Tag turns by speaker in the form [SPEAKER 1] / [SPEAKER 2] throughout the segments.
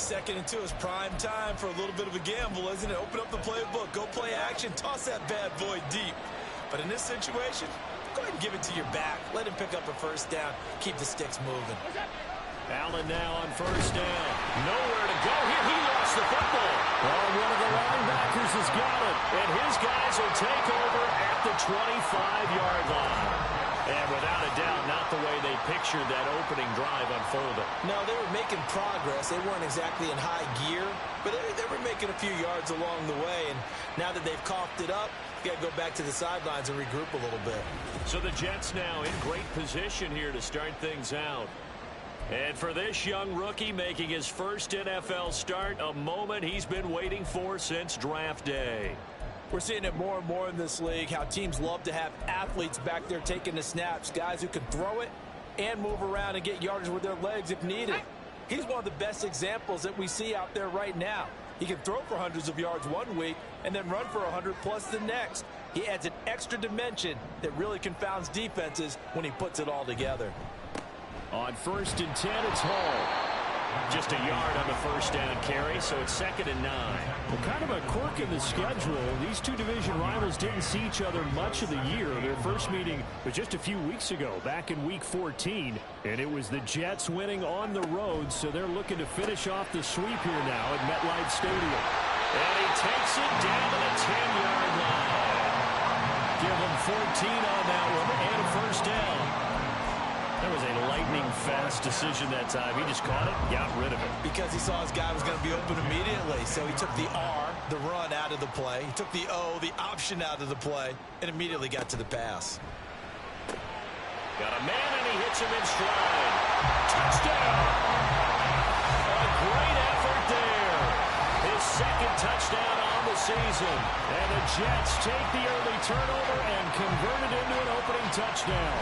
[SPEAKER 1] 2nd and 2 is prime time for a little bit of a gamble, isn't it? Open up the playbook, go play action, toss that bad boy deep. But in this situation, go ahead and give it to your back. Let him pick up a first down. Keep the sticks moving.
[SPEAKER 2] Allen now on first down. Nowhere to go here. He lost the football. Oh, one of the linebackers has got it. And his guys will take over at the 25-yard line. And without a doubt, not the way they pictured that opening drive unfolded.
[SPEAKER 1] No, they were making progress. They weren't exactly in high gear, but they were making a few yards along the way. And now that they've coughed it up, you got to go back to the sidelines and regroup a little bit.
[SPEAKER 2] So the Jets now in great position here to start things out. And for this young rookie making his first NFL start, a moment he's been waiting for since draft day.
[SPEAKER 1] We're seeing it more and more in this league, how teams love to have athletes back there taking the snaps, guys who can throw it and move around and get yardage with their legs if needed. He's one of the best examples that we see out there right now. He can throw for hundreds of yards one week and then run for 100+ the next. He adds an extra dimension that really confounds defenses when he puts it all together.
[SPEAKER 2] On 1st and 10, it's Hall. Just a yard on the first down carry, so it's 2nd and 9.
[SPEAKER 3] Well, kind of a quirk in the schedule. These two division rivals didn't see each other much of the year. Their first meeting was just a few weeks ago, back in Week 14. And it was the Jets winning on the road, so they're looking to finish off the sweep here now at MetLife Stadium.
[SPEAKER 2] And he takes it down to the 10-yard line. Give him 14 on that one and a first down. That was a lightning-fast decision that time. He just caught it, got rid of it.
[SPEAKER 1] Because he saw his guy was going to be open immediately. So he took the R, the run, out of the play. He took the O, the option, out of the play, and immediately got to the pass.
[SPEAKER 2] Got a man, and he hits him in stride. Touchdown! A great effort there. His 2nd touchdown on the season. And the Jets take the early turnover and convert it into an opening touchdown.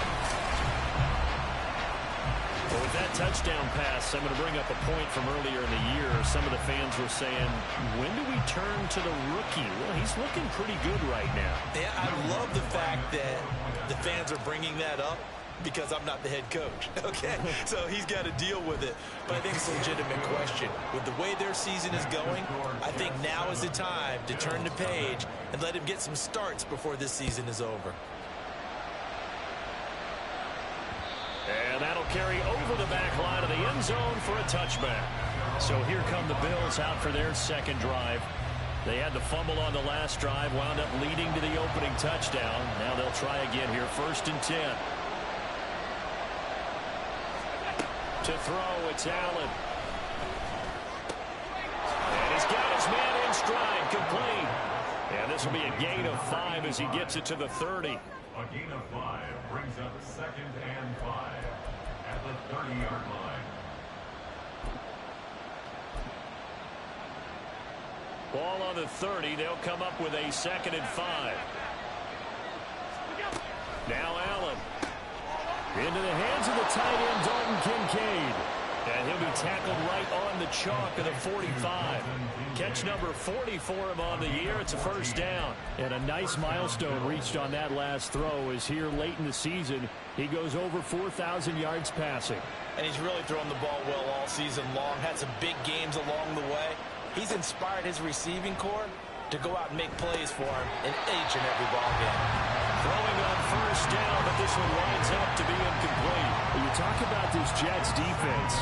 [SPEAKER 2] Well, with that touchdown pass, I'm going to bring up a point from earlier in the year. Some of the fans were saying, when do we turn to the rookie? Well, he's looking pretty good right now.
[SPEAKER 1] Yeah, I love the fact that the fans are bringing that up because I'm not the head coach, okay? So he's got to deal with it. But I think it's a legitimate question. With the way their season is going, I think now is the time to turn the page and let him get some starts before this season is over.
[SPEAKER 2] And that'll carry over the back line of the end zone for a touchback. So here come the Bills out for their 2nd drive. They had the fumble on the last drive, wound up leading to the opening touchdown. Now they'll try again here, 1st and 10. To throw, it's Allen. And he's got his man in stride, complete. And this will be a gain of 5 as he gets it to the 30.
[SPEAKER 4] A gain of 5 brings up 2nd and 5 at the 30-yard line.
[SPEAKER 2] Ball on the 30. They'll come up with a 2nd and 5. Now Allen. Into the hands of the tight end, Dalton Kincaid. And he'll be tackled right on the chalk of the 45. Catch number 40 for him on the year. It's a first down.
[SPEAKER 3] And a nice milestone reached on that last throw is here late in the season. He goes over 4,000 yards passing.
[SPEAKER 1] And he's really thrown the ball well all season long. Had some big games along the way. He's inspired his receiving corps to go out and make plays for him in each and every ball game.
[SPEAKER 2] Throwing on first down, but this one winds up to be incomplete.
[SPEAKER 3] When you talk about this Jets defense,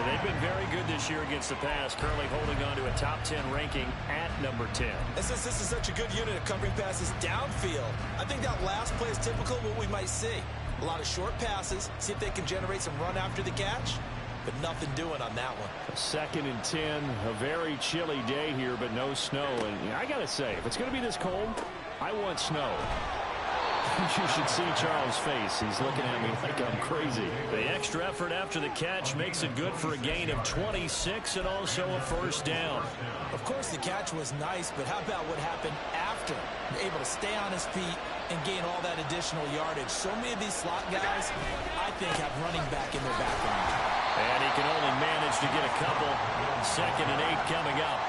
[SPEAKER 2] they've been very good this year against the pass, currently holding on to a top 10 ranking at number 10.
[SPEAKER 1] And since this is such a good unit of covering passes downfield, I think that last play is typical of what we might see. A lot of short passes, see if they can generate some run after the catch, but nothing doing on that one.
[SPEAKER 3] 2nd and 10, a very chilly day here, but no snow. And I got to say, if it's going to be this cold, I want snow. You should see Charles' face. He's looking at me like I'm crazy.
[SPEAKER 2] The extra effort after the catch makes it good for a gain of 26 and also a first down.
[SPEAKER 1] Of course, the catch was nice, but how about what happened after? Able to stay on his feet and gain all that additional yardage. So many of these slot guys, I think, have running back in their background.
[SPEAKER 2] And he can only manage to get a couple. 2nd and 8 coming up.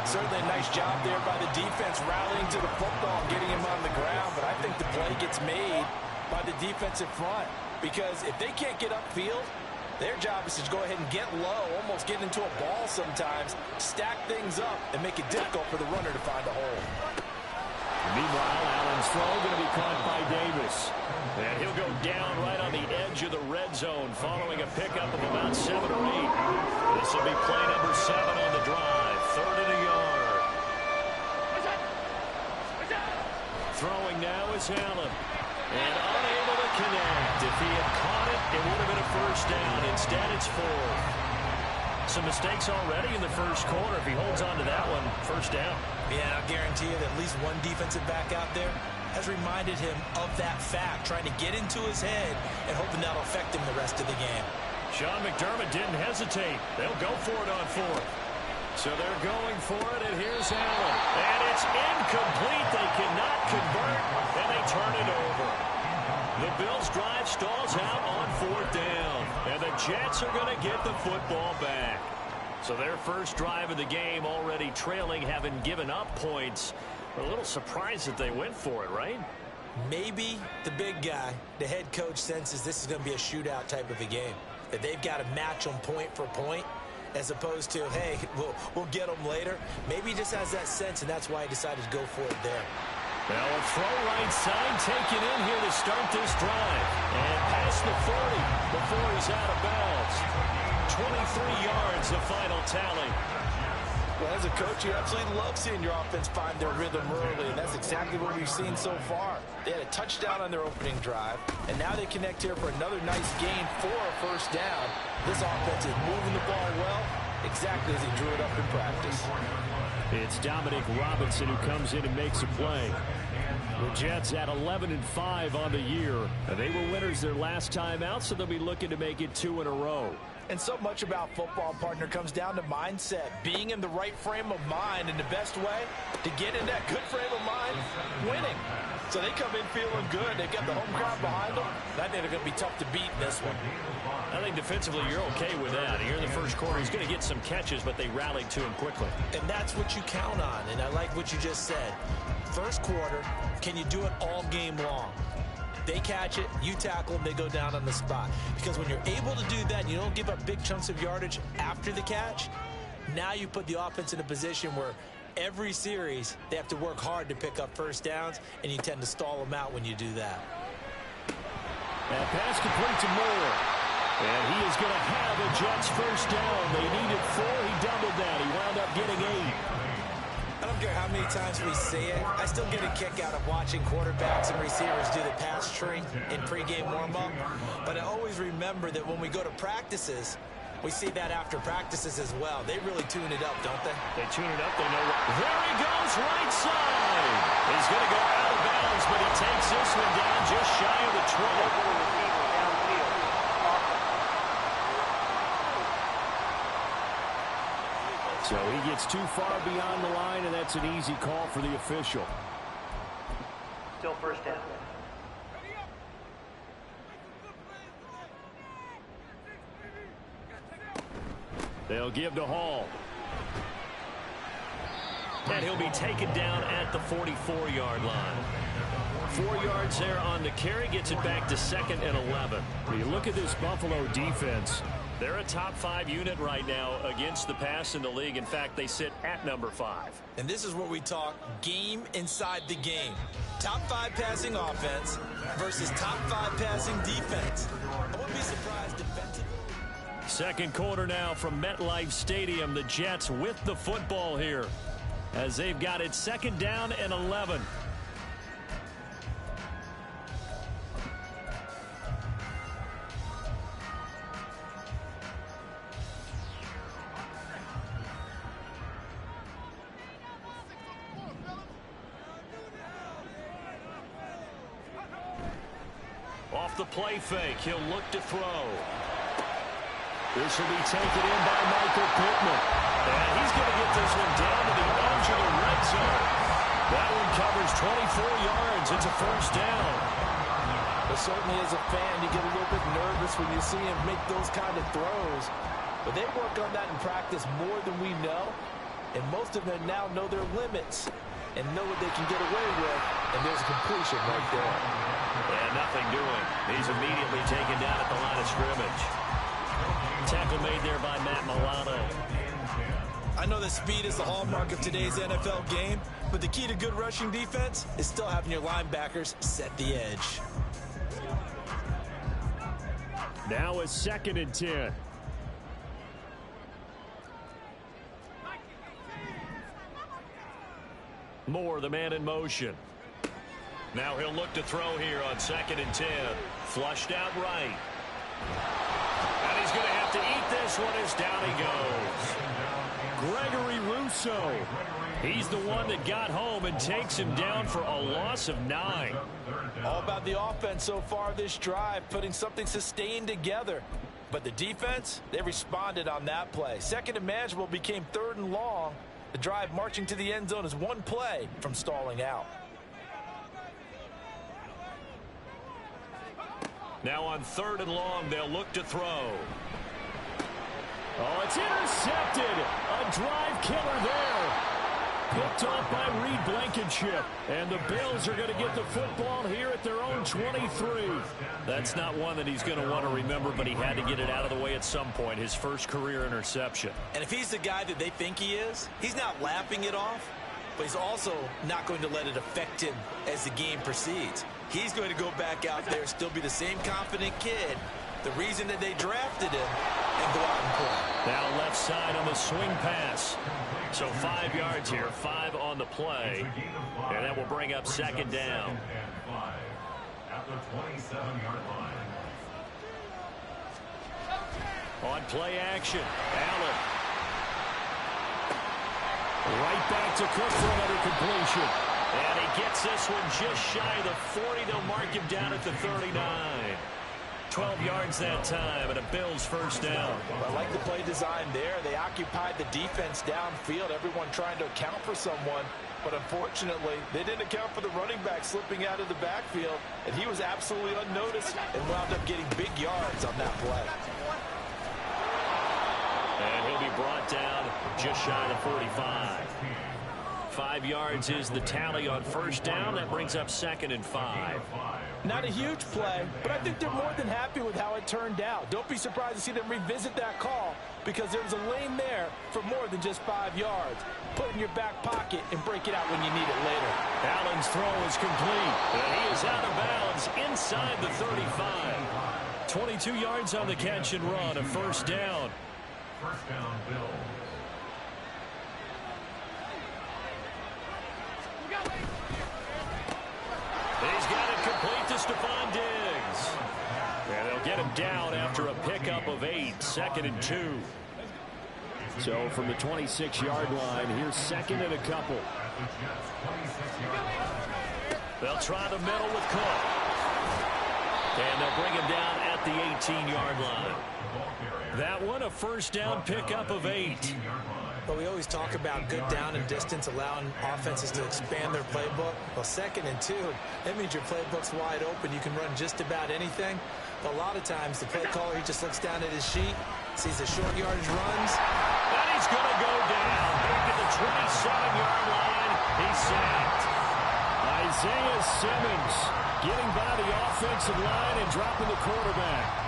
[SPEAKER 1] Certainly a nice job there by the defense rallying to the football and getting him on the ground. But I think the play gets made by the defensive front. Because if they can't get upfield, Their job is to go ahead and get low, almost get into a ball sometimes, stack things up, and make it difficult for the runner to find a hole.
[SPEAKER 3] Meanwhile, Allen's throw going to be caught by Davis. And he'll go down right on the edge of the red zone following a pickup of about 7 or 8. This will be play number 7 on the drive. 3rd and a yard. Throwing now is Allen. And unable to connect. If he had caught it, it would have been a first down. Instead, it's 4th. Some mistakes already in the first quarter. If he holds on to that one, first down.
[SPEAKER 1] Yeah, I'll guarantee you that at least one defensive back out there has reminded him of that fact, trying to get into his head and hoping that'll affect him the rest of the game.
[SPEAKER 3] Sean McDermott didn't hesitate. They'll go for it on 4th. So they're going for it, and here's Allen. And it's incomplete. They cannot convert, and they turn it over. The Bills' drive stalls out on 4th down, and the Jets are going to get the football back. So their first drive of the game already trailing, having given up points. We're a little surprised that they went for it, right?
[SPEAKER 1] Maybe the big guy, the head coach, senses this is going to be a shootout type of a game, that they've got to match them point for point, as opposed to, hey, we'll get them later. Maybe he just has that sense, and that's why he decided to go for it there.
[SPEAKER 3] Now a throw right side taken in here to start this drive. And past the 40 before he's out of bounds. 23 yards, the final tally.
[SPEAKER 1] Well, as a coach, you absolutely love seeing your offense find their rhythm early, and that's exactly what we've seen so far. They had a touchdown on their opening drive, and now they connect here for another nice gain for a first down. This offense is moving the ball well, exactly as he drew it up in practice.
[SPEAKER 3] It's Dominic Robinson who comes in and makes a play. The Jets at 11-5 on the year. They were winners their last time out, so they'll be looking to make it 2 in a row.
[SPEAKER 1] And so much about football, partner, comes down to mindset, being in the right frame of mind, and the best way to get in that good frame of mind, winning. So they come in feeling good. They've got the home crowd behind them. I think they're going to be tough to beat in this one.
[SPEAKER 3] I think defensively you're okay with that. Here in the first quarter, he's going to get some catches, but they rallied to him quickly.
[SPEAKER 1] And that's what you count on, and I like what you just said. First quarter, can you do it all game long? They catch it, you tackle them, they go down on the spot. Because when you're able to do that and you don't give up big chunks of yardage after the catch, now you put the offense in a position where every series they have to work hard to pick up first downs, and you tend to stall them out when you do that.
[SPEAKER 3] And pass complete to Moore. And he is going to have a Jets first down. They needed 4. He doubled that. He wound up getting 8.
[SPEAKER 1] I don't care how many times we see it. I still get a kick out of watching quarterbacks and receivers do the pass tree in pregame warm-up. But I always remember that when we go to practices, we see that after practices as well. They really tune it up, don't they?
[SPEAKER 3] They tune it up. They know what. There he goes, right side. He's going to go out of bounds, but he takes this one down just shy of the 20. So he gets too far beyond the line, and that's an easy call for the official.
[SPEAKER 5] Still first down.
[SPEAKER 3] They'll give to Hall. And he'll be taken down at the 44-yard line. 4 yards there on the carry, gets it back to 2nd and 11. When you look at this Buffalo defense, they're a top 5 unit right now against the pass in the league. In fact, they sit at number 5.
[SPEAKER 1] And this is where we talk game inside the game. Top 5 passing offense versus top 5 passing defense. I wouldn't be surprised defensively.
[SPEAKER 3] Second quarter now from MetLife Stadium. The Jets with the football here as they've got it 2nd down and 11. Off the play fake, he'll look to throw. This will be taken in by Michael Pittman. And he's going to get this one down to the edge of the red zone. That one covers 24 yards. It's a first down.
[SPEAKER 1] But certainly as a fan, you get a little bit nervous when you see him make those kind of throws. But they work on that in practice more than we know. And most of them now know their limits and know what they can get away with. And there's a completion right there.
[SPEAKER 3] And nothing doing. He's immediately taken down at the line of scrimmage.
[SPEAKER 2] tackle made there by Matt Milano.
[SPEAKER 1] I know that speed is the hallmark of today's NFL game, but the key to good rushing defense is still having your linebackers set the edge.
[SPEAKER 3] Now a 2nd and 10.
[SPEAKER 2] Moore, the man in motion. Now he'll look to throw here on 2nd and 10. Flushed out right. And he's going to have to eat this one as down he goes.
[SPEAKER 3] Gregory Rousseau. He's the one that got home and takes him down for a loss of 9.
[SPEAKER 1] All about the offense so far this drive, putting something sustained together. But the defense, they responded on that play. 2nd and manageable became 3rd and long. The drive marching to the end zone is one play from stalling out.
[SPEAKER 2] Now on 3rd and long, they'll look to throw.
[SPEAKER 3] Oh, it's intercepted. A drive killer there. Picked off by Reed Blankenship. And the Bills are going to get the football here at their own 23.
[SPEAKER 2] That's not one that he's going to want to remember, but he had to get it out of the way at some point. His first career interception.
[SPEAKER 1] And if he's the guy that they think he is, he's not laughing it off, but he's also not going to let it affect him as the game proceeds. He's going to go back out there, still be the same confident kid, the reason that they drafted him, and go out and play.
[SPEAKER 2] Now left side on the swing pass. So 5 yards here, 5 on the play. And that will bring up 2nd down.
[SPEAKER 4] At the 27-yard line.
[SPEAKER 2] On play action, Allen.
[SPEAKER 3] Right back to Cook for another completion.
[SPEAKER 2] And he gets this one just shy of the 40. They'll mark him down at the 39. 12 yards that time, and a Bills first down.
[SPEAKER 1] I like the play design there. They occupied the defense downfield, everyone trying to account for someone. But unfortunately, they didn't account for the running back slipping out of the backfield, and he was absolutely unnoticed and wound up getting big yards on that play.
[SPEAKER 2] And he'll be brought down just shy of the 45. 5 yards is the tally on first down. That brings up 2nd and 5.
[SPEAKER 1] Not a huge play, but I think they're more than happy with how it turned out. Don't be surprised to see them revisit that call because there was a lane there for more than just 5 yards. Put it in your back pocket and break it out when you need it later.
[SPEAKER 2] Allen's throw is complete. And he is out of bounds inside the 35.
[SPEAKER 3] 22 yards on the catch and run, a first down.
[SPEAKER 4] First down, Bill.
[SPEAKER 2] He's got it complete to Stephon Diggs.
[SPEAKER 3] And they'll get him down after a pickup of 8, 2nd and 2. So from the 26-yard line, here's 2nd and a couple.
[SPEAKER 2] They'll try the middle with Cook. And they'll bring him down at the 18-yard line.
[SPEAKER 3] That one, a first down pickup of 8.
[SPEAKER 1] But we always talk about good down and distance, allowing offenses to expand their playbook. Well, 2nd and 2, that means your playbook's wide open. You can run just about anything. But a lot of times, the play caller, he just looks down at his sheet, sees the short yardage runs.
[SPEAKER 2] And he's going to go down. Back at the 27-yard line. He's sacked.
[SPEAKER 3] Isaiah Simmons getting by the offensive line and dropping the quarterback.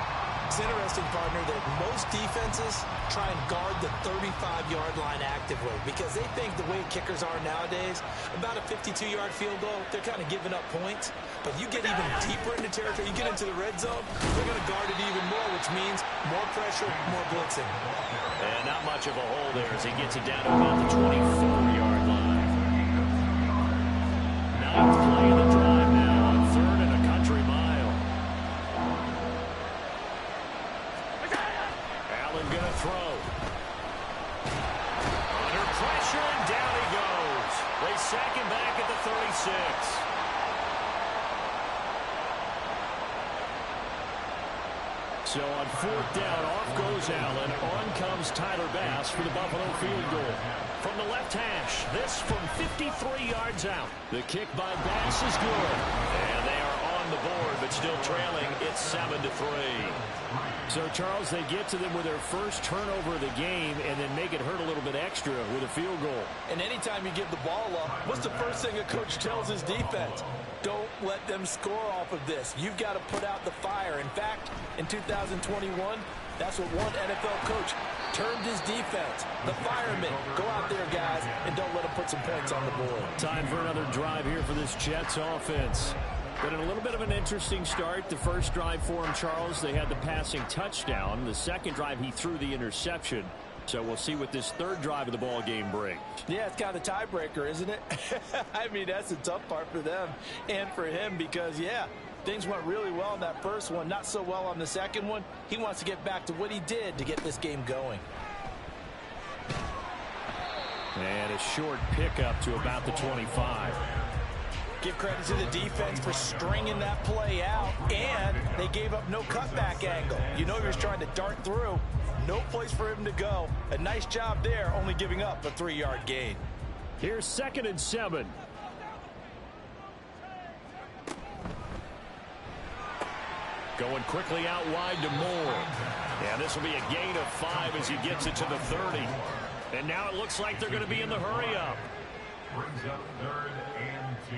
[SPEAKER 1] It's interesting, partner, that most defenses try and guard the 35-yard line actively because they think the way kickers are nowadays, about a 52-yard field goal, they're kind of giving up points. But you get even deeper into territory, you get into the red zone, they're going to guard it even more, which means more pressure, more blitzing.
[SPEAKER 2] And not much of a hole there as he gets it down to about the 24-yard line. Ninth play of the drive now on 3rd and a country mile. Going to throw. Under pressure, and down he goes. They sack him back at the 36.
[SPEAKER 3] So on 4th down, off goes Allen. On comes Tyler Bass for the Buffalo field goal.
[SPEAKER 2] From the left hash, this from 53 yards out.
[SPEAKER 3] The kick by Bass is good.
[SPEAKER 2] And they are on the board, but still trailing. It's 7-3.
[SPEAKER 3] So, Charles, they get to them with their first turnover of the game and then make it hurt a little bit extra with a field goal.
[SPEAKER 1] And anytime you give the ball up, what's the first thing a coach tells his defense? Don't let them score off of this. You've got to put out the fire. In fact, in 2021, That's what one NFL coach termed his defense. The firemen. Go out there, guys, and don't let them put some points on the board.
[SPEAKER 3] Time for another drive here for this Jets offense. But in a little bit of an interesting start. The first drive for him, Charles, they had the passing touchdown. The second drive, he threw the interception. So we'll see what this third drive of the ball game brings.
[SPEAKER 1] Yeah, it's kind of a tiebreaker, isn't it? I mean, that's the tough part for them and for him because, yeah, things went really well in that first one, not so well on the second one. He wants to get back to what he did to get this game going.
[SPEAKER 3] And a short pickup to about the 25.
[SPEAKER 1] Give credit to the defense for stringing that play out, and they gave up no cutback angle. You know he was trying to dart through. No place for him to go. A nice job there, only giving up a 3-yard gain.
[SPEAKER 3] Here's 2nd and 7. Going quickly out wide to Moore. And this will be a gain of 5 as he gets it to the 30. And now it looks like they're going to be in the hurry-up.
[SPEAKER 4] Brings up 3rd and 2.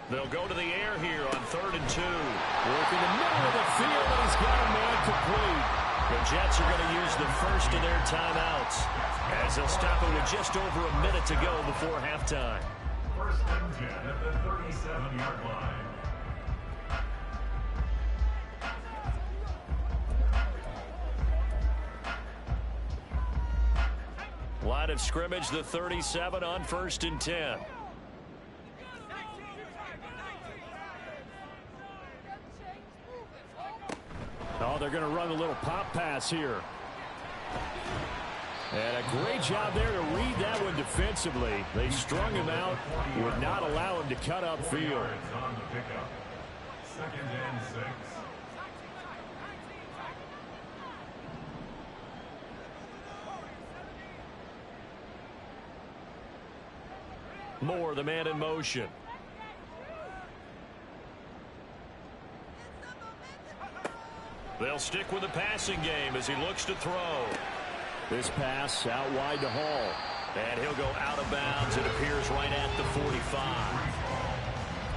[SPEAKER 2] They'll go to the air here on 3rd and 2.
[SPEAKER 3] Work in the middle of the field, and he's got a man complete.
[SPEAKER 2] The Jets are going to use the first of their timeouts as they'll stop it with just over a minute to go before halftime.
[SPEAKER 4] 1st and 10 at the 37-yard line.
[SPEAKER 2] Line of scrimmage, the 37 on 1st and 10.
[SPEAKER 3] Oh, they're going to run a little pop pass here. And a great job there to read that one defensively. They strung him out, would not allow him to cut upfield.
[SPEAKER 4] On the pickup. 2nd and 6.
[SPEAKER 2] Moore, the man in motion. They'll stick with the passing game as he looks to throw.
[SPEAKER 3] This pass out wide to Hall.
[SPEAKER 2] And he'll go out of bounds. It appears right at the 45.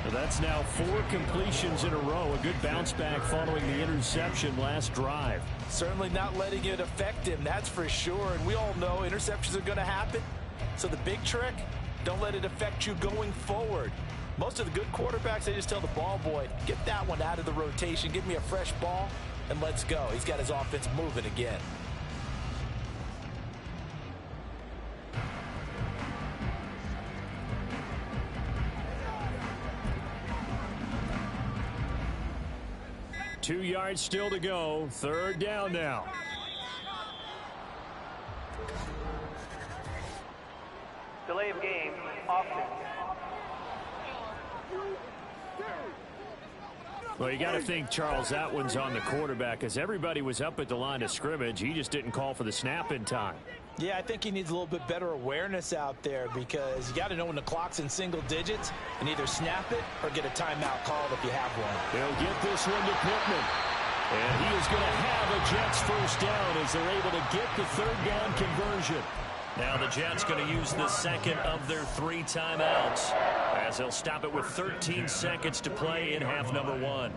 [SPEAKER 3] Well, that's now 4 completions in a row. A good bounce back following the interception last drive.
[SPEAKER 1] Certainly not letting it affect him, that's for sure. And we all know interceptions are going to happen. So the big trick, don't let it affect you going forward. Most of the good quarterbacks, they just tell the ball boy, get that one out of the rotation, give me a fresh ball, and let's go. He's got his offense moving again.
[SPEAKER 3] Two yards still to go. 3rd down now.
[SPEAKER 5] Delay of game, offense.
[SPEAKER 3] Well, you got to think, Charles, that one's on the quarterback as everybody was up at the line of scrimmage. He just didn't call for the snap in time.
[SPEAKER 1] Yeah, I think he needs a little bit better awareness out there because you got to know when the clock's in single digits and either snap it or get a timeout called if you have one.
[SPEAKER 3] They'll get this one to Pittman. And he is going to have a Jets first down as they're able to get the 3rd down conversion.
[SPEAKER 2] Now the Jets going to use the second of their 3 timeouts as they'll stop it with 13 seconds to play in half number 1.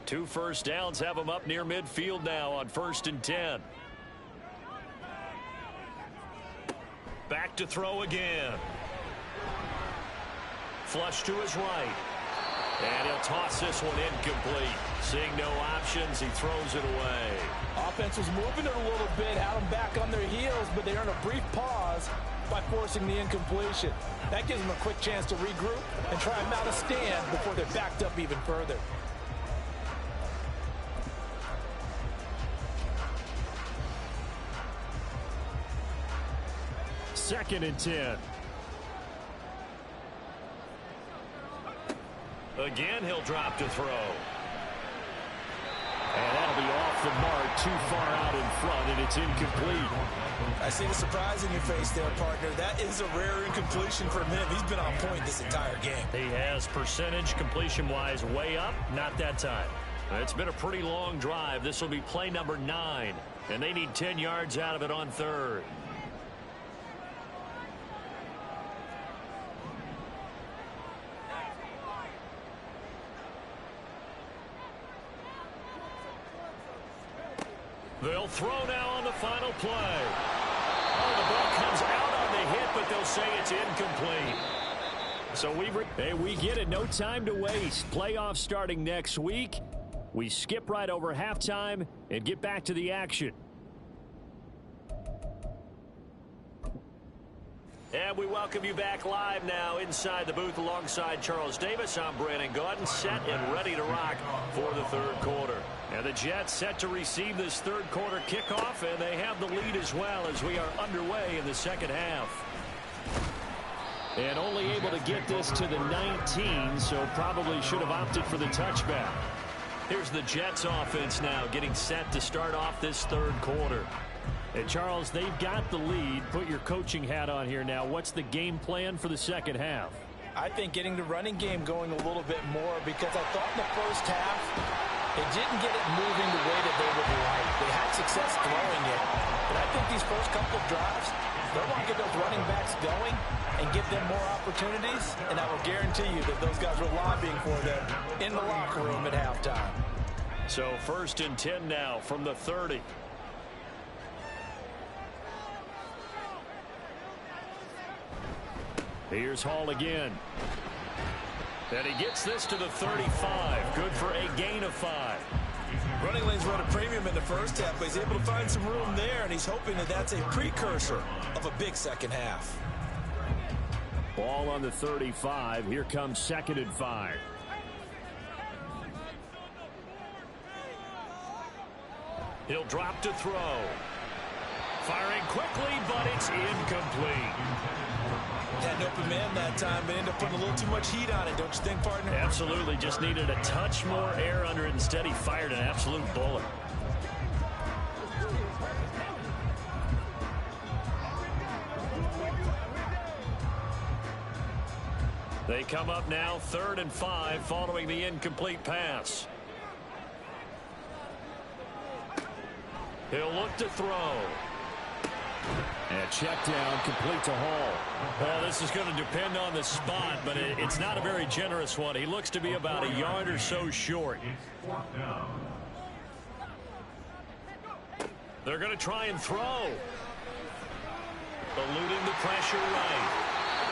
[SPEAKER 2] 2 first downs have them up near midfield now on 1st and 10. Back to throw again. Flush to his right. And he'll toss this one incomplete. Seeing no options, he throws it away.
[SPEAKER 1] Offense was moving it a little bit, had them back on their heels, but they earned a brief pause by forcing the incompletion. That gives them a quick chance to regroup and try and mount a stand before they're backed up even further.
[SPEAKER 3] Second and 10.
[SPEAKER 2] Again, he'll drop to throw.
[SPEAKER 3] And that'll be off the mark, too far out in front, and it's incomplete.
[SPEAKER 1] I see the surprise in your face there, partner. That is a rare incompletion from him. He's been on point this entire game.
[SPEAKER 2] He has percentage completion-wise way up, not that time. It's been a pretty long drive. This will be play number 9, and they need 10 yards out of it on 3rd. They'll throw now on the final play. Oh, the ball comes out on the hit, but they'll say it's incomplete. So we get it. No time to waste. Playoffs starting next week. We skip right over halftime and get back to the action. And we welcome you back live now inside the booth alongside Charles Davis. I'm Brandon Gaudin, set and ready to rock for the third quarter. And the Jets set to receive this third quarter kickoff, and they have the lead as well as we are underway in the second half. And only able to get this to the 19, so probably should have opted for the touchback. Here's the Jets offense now getting set to start off this third quarter. And Charles, they've got the lead. Put your coaching hat on here now. What's the game plan for the second half?
[SPEAKER 1] I think getting the running game going a little bit more, because I thought in the first half they didn't get it moving the way that they would like. They had success throwing it, but I think these first couple of drives, they want to get those running backs going and give them more opportunities, and I will guarantee you that those guys were lobbying for them in the locker room at halftime.
[SPEAKER 2] So 1st and 10 now from the 30. Here's Hall again. And he gets this to the 35. Good for a gain of 5.
[SPEAKER 1] Running lanes were at a premium in the first half, but he's able to find some room there, and he's hoping that that's a precursor of a big second half.
[SPEAKER 2] Ball on the 35. Here comes 2nd and 5. He'll drop to throw. Firing quickly, but it's incomplete.
[SPEAKER 1] Had an open man that time, but ended up putting a little too much heat on it, don't you think, partner?
[SPEAKER 2] Absolutely. Just needed a touch more air under it. Instead, he fired an absolute bullet. They come up now 3rd and 5 following the incomplete pass. He'll look to throw. And check down, complete to Hall. Well, this is going to depend on the spot, but it's not a very generous one. He looks to be about a yard or so short. They're going to try and throw. Eluding the pressure right.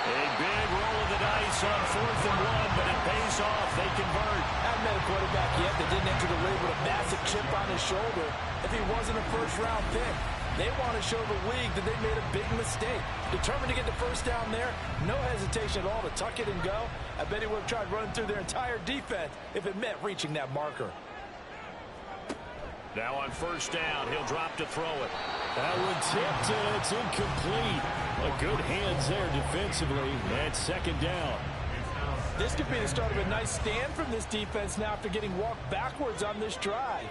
[SPEAKER 2] A big roll of the dice on 4th and 1, but it pays off. They convert.
[SPEAKER 1] Haven't met a quarterback yet that didn't enter the league with a massive chip on his shoulder if he wasn't a first-round pick. They want to show the league that they made a big mistake. Determined to get the first down there. No hesitation at all to tuck it and go. I bet he would have tried running through their entire defense if it meant reaching that marker.
[SPEAKER 2] Now on 1st down, he'll drop to throw it.
[SPEAKER 3] That one tipped, and it's incomplete. Good hands there defensively. And 2nd down.
[SPEAKER 1] This could be the start of a nice stand from this defense now after getting walked backwards on this drive.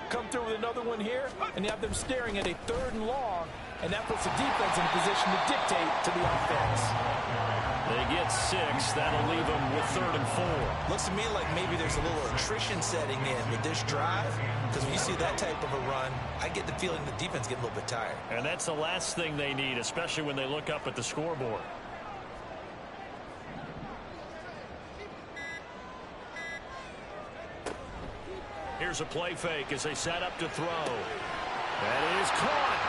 [SPEAKER 1] Come through with another one here, and you have them staring at a 3rd and long, and that puts the defense in a position to dictate to the offense.
[SPEAKER 2] They get 6. That'll leave them with 3rd and 4.
[SPEAKER 1] Looks to me like maybe there's a little attrition setting in with this drive, because when you see that type of a run, I get the feeling the defense get a little bit tired.
[SPEAKER 2] And that's the last thing they need, especially when they look up at the scoreboard. Here's a play fake as they set up to throw. That is caught.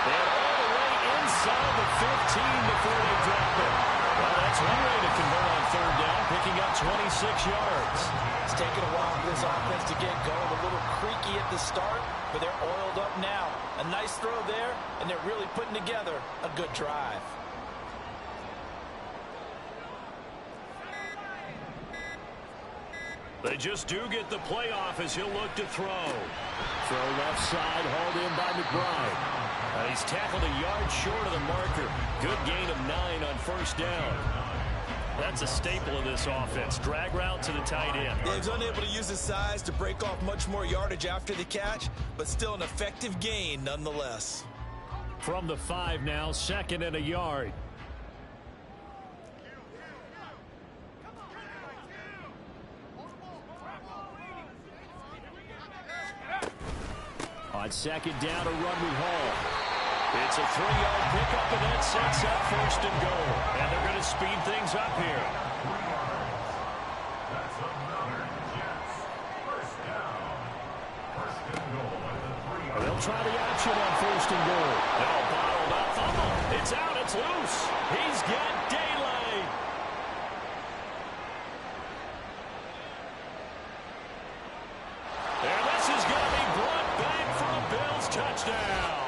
[SPEAKER 2] And all the way inside the 15 before they drop it. Well, that's one way to convert on 3rd down, picking up 26 yards.
[SPEAKER 1] It's taken a while for this offense to get going. A little creaky at the start, but they're oiled up now. A nice throw there, and they're really putting together a good drive.
[SPEAKER 2] They just do get the playoff as he'll look to throw.
[SPEAKER 3] Throw left side, hauled in by McBride.
[SPEAKER 2] He's tackled a yard short of the marker. Good gain of 9 on 1st down. That's a staple of this offense. Drag route to the tight end.
[SPEAKER 1] Yeah, he's unable to use his size to break off much more yardage after the catch, but still an effective gain nonetheless.
[SPEAKER 3] From the 5 now, 2nd and a yard. On 2nd down, a run with Hall.
[SPEAKER 2] It's a 3-yard pickup, and that sets up 1st and goal. And they're going to speed things up here.
[SPEAKER 4] That's another Jets. 1st down. 1st and goal at the 3-yard line.
[SPEAKER 3] They'll try the option on 1st and goal.
[SPEAKER 2] No, bottled up fumble. It's out. It's loose. He's got daylight. And this is going to be brought back for a Bills touchdown.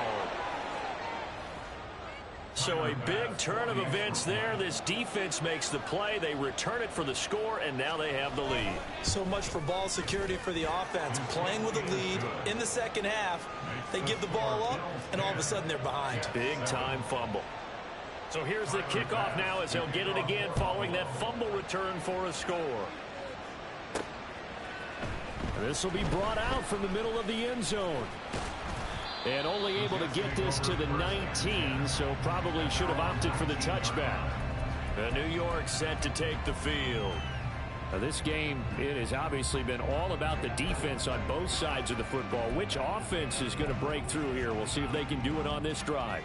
[SPEAKER 2] So a big turn of events there. This defense makes the play. They return it for the score, and now they have the lead.
[SPEAKER 1] So much for ball security for the offense. Playing with a lead in the second half, they give the ball up, and all of a sudden they're behind.
[SPEAKER 2] Big-time fumble. So here's the kickoff now as he'll get it again following that fumble return for a score.
[SPEAKER 3] This will be brought out from the middle of the end zone. And only able to get this to the 19, so probably should have opted for the touchback.
[SPEAKER 2] The New York set to take the field.
[SPEAKER 3] Now this game, it has obviously been all about the defense on both sides of the football. Which offense is going to break through here? We'll see if they can do it on this drive.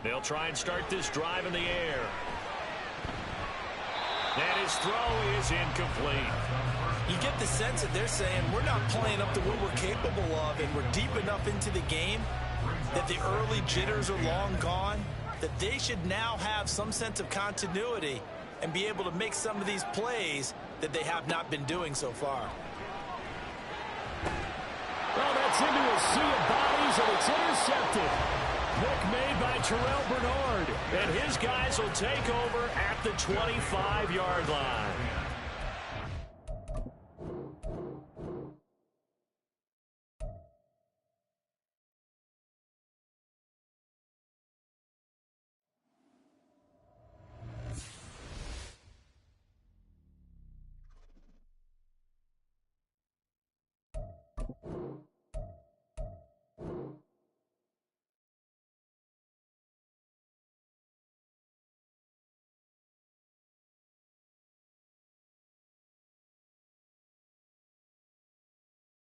[SPEAKER 2] They'll try and start this drive in the air. And his throw is incomplete.
[SPEAKER 1] You get the sense that they're saying we're not playing up to what we're capable of, and we're deep enough into the game that the early jitters are long gone, that they should now have some sense of continuity and be able to make some of these plays that they have not been doing so far.
[SPEAKER 3] Well, that's into a sea of bodies, and it's intercepted. Pick made by Terrell Bernard.
[SPEAKER 2] And his guys will take over at the 25-yard line.